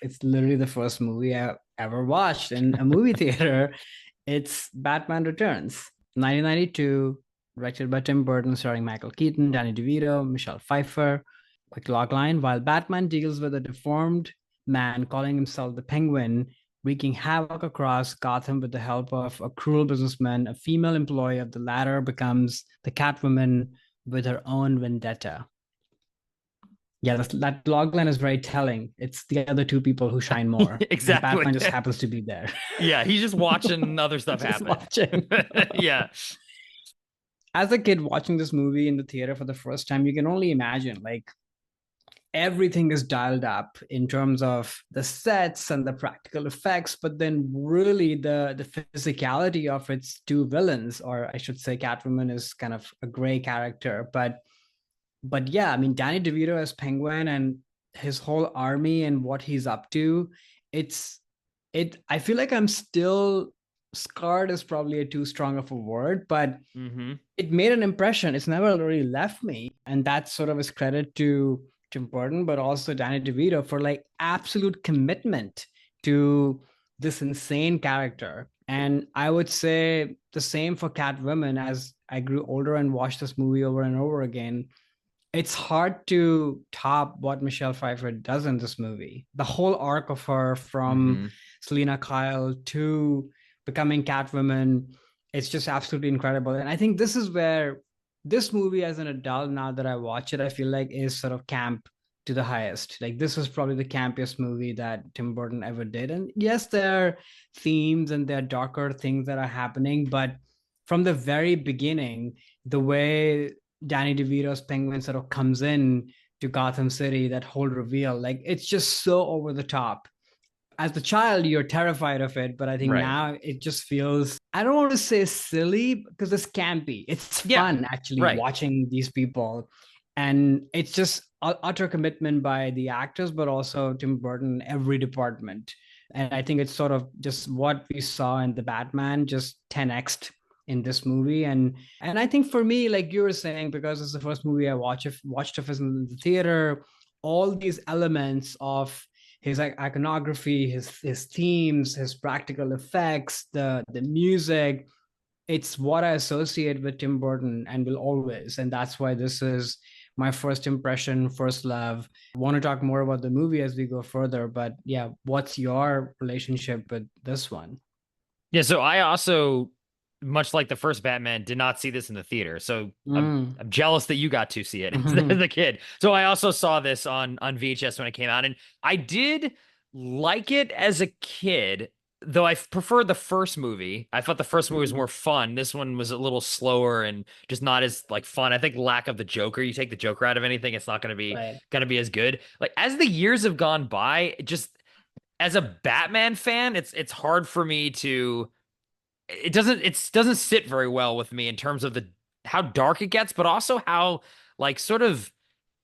it's literally the first movie I ever watched in a movie theater. It's Batman Returns, 1992, directed by Tim Burton, starring Michael Keaton, Danny DeVito, Michelle Pfeiffer. Quick logline: while Batman deals with a deformed man calling himself the Penguin, wreaking havoc across Gotham with the help of a cruel businessman, a female employee of the latter becomes the Catwoman with her own vendetta. Yeah, that log line is very telling. It's the other two people who shine more, and Exactly. Batman just happens to be there. Yeah, he's just watching other stuff Just happen. watching. Yeah. As a kid watching this movie in the theater for the first time, you can only imagine like everything is dialed up in terms of the sets and the practical effects, but then really the physicality of its two villains, or I should say Catwoman is kind of a gray character, but yeah, I mean Danny DeVito as Penguin and his whole army and what he's up to, it's I feel like I'm still scarred is probably a too strong of a word, but Hmm. it made an impression. It's never really left me. And that sort of is credit to Tim Burton, but also Danny DeVito for like absolute commitment to this insane character. And I would say the same for Catwoman as I grew older and watched this movie over and over again. It's hard to top what Michelle Pfeiffer does in this movie. The whole arc of her from Hmm. Selena Kyle to becoming Catwoman, it's just absolutely incredible. And I think this is where this movie, as an adult, now that I watch it, I feel like is sort of camp to the highest. Like this is probably the campiest movie that Tim Burton ever did. And yes, there are themes and there are darker things that are happening, but from the very beginning, the way Danny DeVito's Penguin sort of comes in to Gotham City, that whole reveal, like it's just so over the top. As the child, you're terrified of it, but I think Right. now it just feels, I don't want to say silly because it's campy. It's Yeah. fun actually Right. watching these people. And it's just utter commitment by the actors, but also Tim Burton, every department. And I think it's sort of just what we saw in the Batman, just 10x in this movie. And I think for me, like you were saying, because it's the first movie I watched of his in the theater, all these elements of his like iconography, his themes, his practical effects, the music, it's what I associate with Tim Burton and will always. And that's why this is my first impression, first love. I want to talk more about the movie as we go further, but yeah, what's your relationship with this one? Yeah, so I also, much like the first Batman, did not see this in the theater. So Mm. I'm jealous that you got to see it as a kid. So I also saw this on VHS when it came out, and I did like it as a kid, though I preferred the first movie. I thought the first movie was more fun. This one was a little slower and just not as like fun. I think lack of the Joker. You take the Joker out of anything, it's not Right. gonna be as good. Like as the years have gone by, just as a Batman fan, it's hard for me to it doesn't sit very well with me in terms of the how dark it gets, but also how like sort of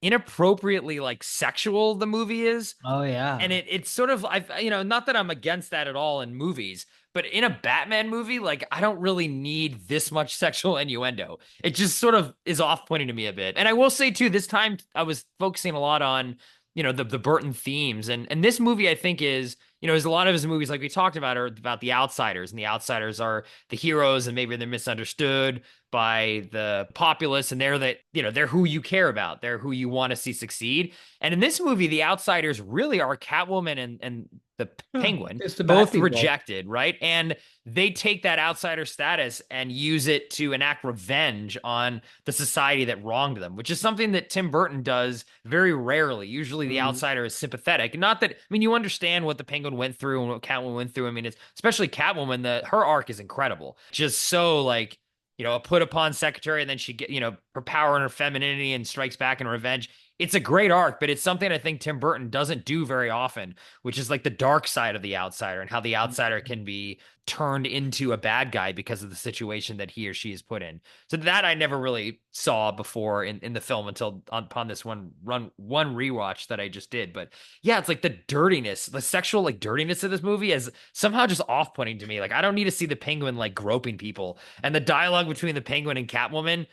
inappropriately like sexual the movie is. Oh And yeah. it's sort of I've not that I'm against that at all in movies, but in a Batman movie, like I don't really need this much sexual innuendo. It just sort of is off-putting to me a bit. And I will say too, this time I was focusing a lot on, the Burton themes. And this movie I think is, as a lot of his movies like we talked about are about the outsiders, and the outsiders are the heroes and maybe they're misunderstood by the populace, and they're who you care about. They're who you want to see succeed. And in this movie, the outsiders really are Catwoman and the Oh, Penguin, it's the bad both people. rejected, right? And they take that outsider status and use it to enact revenge on the society that wronged them, which is something that Tim Burton does very rarely. Usually the Mm. outsider is sympathetic. Not that, I mean, you understand what the Penguin went through and what Catwoman went through. I mean, it's especially Catwoman, her arc is incredible. Just so like, a put upon secretary, and then she get, her power and her femininity and strikes back in revenge. It's a great arc, but it's something I think Tim Burton doesn't do very often, which is like the dark side of the outsider and how the outsider can be turned into a bad guy because of the situation that he or she is put in. So that I never really saw before in the film until upon this one rewatch that I just did. But yeah, it's like the dirtiness, the sexual like dirtiness of this movie is somehow just off-putting to me. Like I don't need to see the Penguin like groping people. And the dialogue between the Penguin and Catwoman,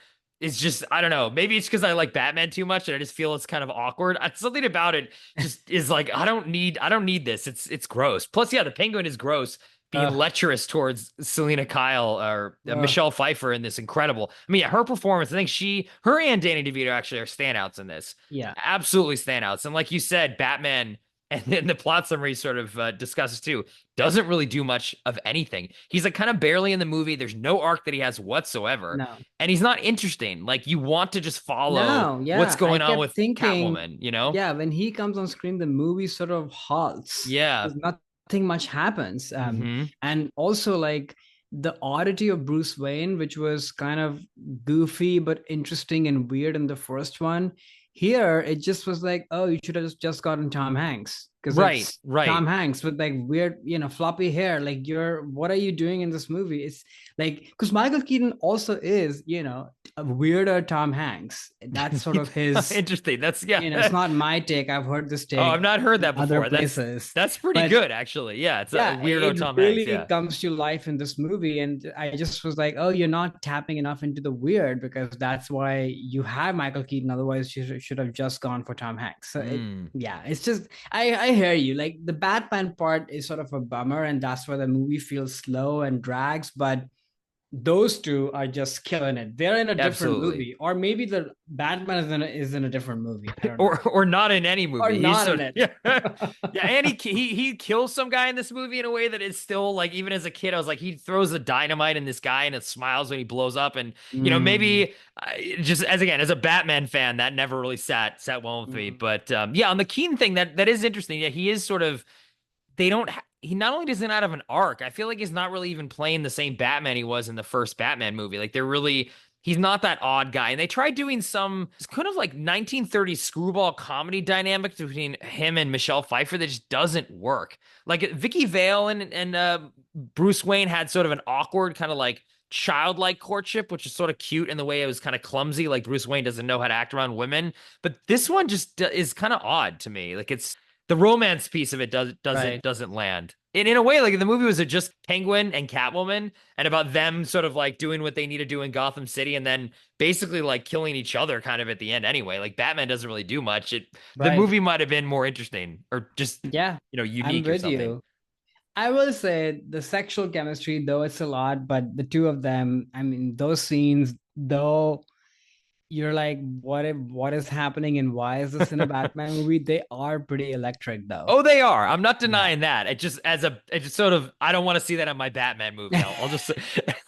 is just, I don't know. Maybe it's because I like Batman too much and I just feel it's kind of awkward. Something about it just is like, I don't need this. It's gross. Plus, yeah, the Penguin is gross, being Uh, lecherous towards Selena Kyle or uh, Michelle Pfeiffer in this incredible. I mean, yeah, her performance, I think her and Danny DeVito actually are standouts in this. yeah. Absolutely standouts. And like you said, Batman, and then the plot summary sort of discusses too, doesn't really do much of anything. He's like kind of barely in the movie. There's no arc that he has whatsoever. No. And he's not interesting. Like you want to just follow No, what's yeah. I going on kept with thinking, Catwoman, you know? yeah, when he comes on screen, the movie sort of halts Yeah. because nothing much happens. Hmm. And also like the oddity of Bruce Wayne, which was kind of goofy but interesting and weird in the first one. Here, it just was like, oh, you should have just gotten Tom Hanks because Right, it's right. Tom Hanks with like weird, floppy hair. Like, what are you doing in this movie? It's like, because Michael Keaton also is, a weirder Tom Hanks. That's sort of his, Interesting. That's yeah. it's not my take. I've heard this Oh, I've take not heard in that other before. places. That's pretty But good actually. Yeah, it's a yeah, weirdo it Tom Hanks. really Yeah. comes to life in this movie. And I just was like, oh, you're not tapping enough into the weird because that's why you have Michael Keaton. Otherwise, you should have just gone for Tom Hanks. So Mm. yeah, it's just, I hear you. Like the Batman part is sort of a bummer, and that's why the movie feels slow and drags. But those two are just killing it. They're in a different Absolutely. movie, or maybe the Batman is in a different movie. I don't know, Or not in any or movie. He's not so in it. yeah. Yeah, and he kills some guy in this movie in a way that is still like, even as a kid I was like, he throws the dynamite in this guy and it smiles when he blows up. And Mm, maybe just as, again, as a Batman fan, that never really sat well with me. mm, But yeah, on the Keaton thing, that is interesting. Yeah, he is sort of, he not only doesn't have an arc, I feel like he's not really even playing the same Batman he was in the first Batman movie. Like he's not that odd guy. And they tried doing some, it's kind of like 1930s screwball comedy dynamic between him and Michelle Pfeiffer that just doesn't work. Like Vicky Vale and Bruce Wayne had sort of an awkward kind of like childlike courtship, which is sort of cute in the way it was kind of clumsy. Like Bruce Wayne doesn't know how to act around women, but this one just is kind of odd to me. Like it's the romance piece of it doesn't right. doesn't land. And in a way, like the movie was just Penguin and Catwoman, and about them sort of like doing what they need to do in Gotham City, and then basically like killing each other kind of at the end anyway. Like Batman doesn't really do much. The Right. movie might have been more interesting or just Yeah, I'm unique or with something. you. I will say the sexual chemistry, though it's a lot, but the two of them, I mean, those scenes, though you're like, what is happening and why is this in a Batman movie? They are pretty electric, though. Oh, they are. I'm not Yeah. denying that. It just sort of, I don't want to see that in my Batman movie. I'll just,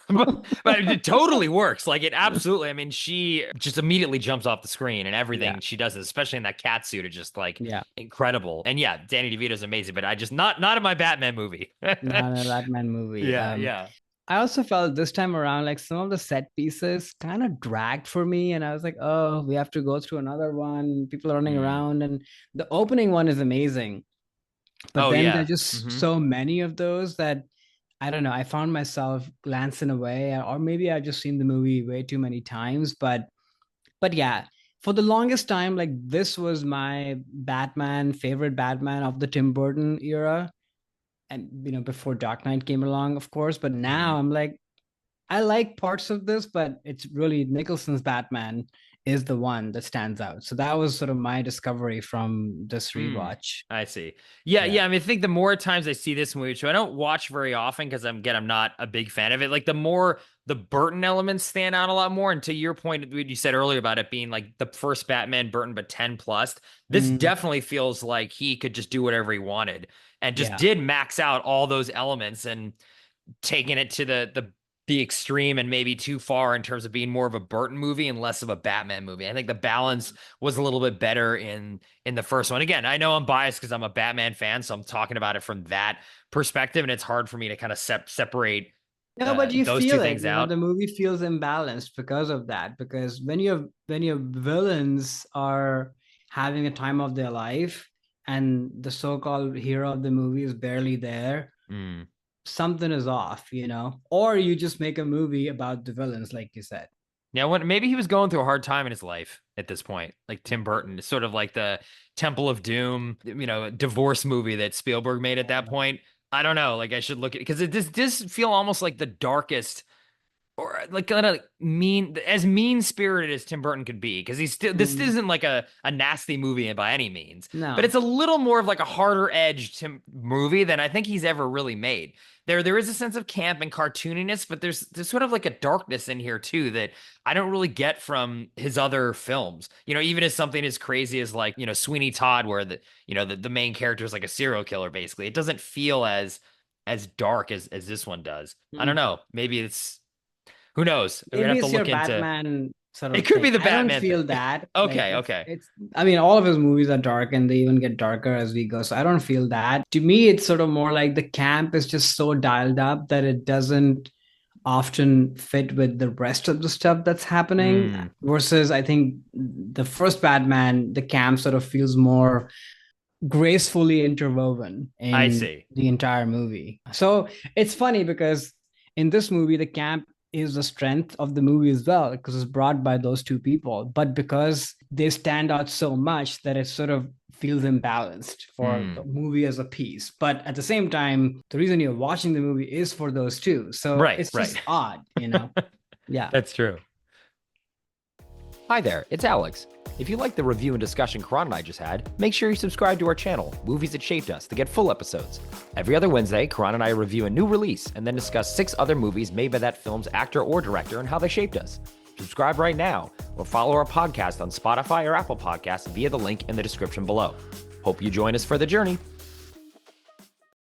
but it totally works. Like it absolutely. I mean, she just immediately jumps off the screen and Yeah. everything she does, especially in that cat suit, is just like Yeah. incredible. And yeah, Danny DeVito's amazing, but I just not in my Batman movie. Not a Batman movie. Yeah, yeah. I also felt this time around like some of the set pieces kind of dragged for me, and I was like, oh, we have to go through another one. People are running Mm. around, and the opening one is amazing, but Oh then there's yeah. just Hmm. so many of those that I don't know. I found myself glancing away, or maybe I've just seen the movie way too many times. But yeah, for the longest time, like this was my favorite Batman of the Tim Burton era, and before Dark Knight came along, of course. But now Hmm. I'm like, I like parts of this, but it's really Nicholson's Batman is the one that stands out. So that was sort of my discovery from this Mm, rewatch. I see. Yeah, Yeah. yeah. I mean, I think the more times I see this movie, which I don't watch very often because I'm not a big fan of it. Like the more the Burton elements stand out a lot more. And to your point, what you said earlier about it being like the first Batman Burton, but 10 plus, this Mm, definitely feels like he could just do whatever he wanted and just yeah. did max out all those elements and taking it to the extreme and maybe too far in terms of being more of a Burton movie and less of a Batman movie. I think the balance was a little bit better in the first one. Again, I know I'm biased because I'm a Batman fan, so I'm talking about it from that perspective, and it's hard for me to kind of separate No, but you those two feel it. things out. The movie feels imbalanced because of that. Because when your villains are having a time of their life, and the so-called hero of the movie is barely there, Mm. something is off, Or you just make a movie about the villains, like you said. Yeah, maybe he was going through a hard time in his life at this point, like Tim Burton, sort of like the Temple of Doom, divorce movie that Spielberg made at that point. I don't know. Like I should look at, because it does feel almost like the darkest or like kind of mean spirited as Tim Burton could be, because he's still, this isn't like a nasty movie by any means, but No. it's a little more of like a harder edged movie than I think he's ever really made. There is a sense of camp and cartooniness, but there's sort of like a darkness in here too that I don't really get from his other films. Even as something as crazy as like, Sweeney Todd, where the main character is like a serial killer, basically. It doesn't feel as dark as this one does. I don't know. Maybe it's, who knows? We're gonna Maybe have to it's your look into. Batman sort of It could be thing. the I don't Batman feel thing. that. Okay, Like okay. it's I mean, all of his movies are dark and they even get darker as we go. So I don't feel that. To me, it's sort of more like the camp is just so dialed up that it doesn't often fit with the rest of the stuff that's happening. Mm, Versus, I think the first Batman, the camp sort of feels more gracefully interwoven I in see. the entire movie. So it's funny because in this movie, the camp is the strength of the movie as well, because it's brought by those two people. But because they stand out so much that it sort of feels imbalanced for the movie as a piece. But at the same time, the reason you're watching the movie is for those two. So Right, it's right. just odd, you know? Yeah. That's true. Hi there, it's Alex. If you like the review and discussion Karan and I just had, make sure you subscribe to our channel, Movies That Shaped Us, to get full episodes. Every other Wednesday, Karan and I review a new release and then discuss 6 other movies made by that film's actor or director and how they shaped us. Subscribe right now or follow our podcast on Spotify or Apple Podcasts via the link in the description below. Hope you join us for the journey.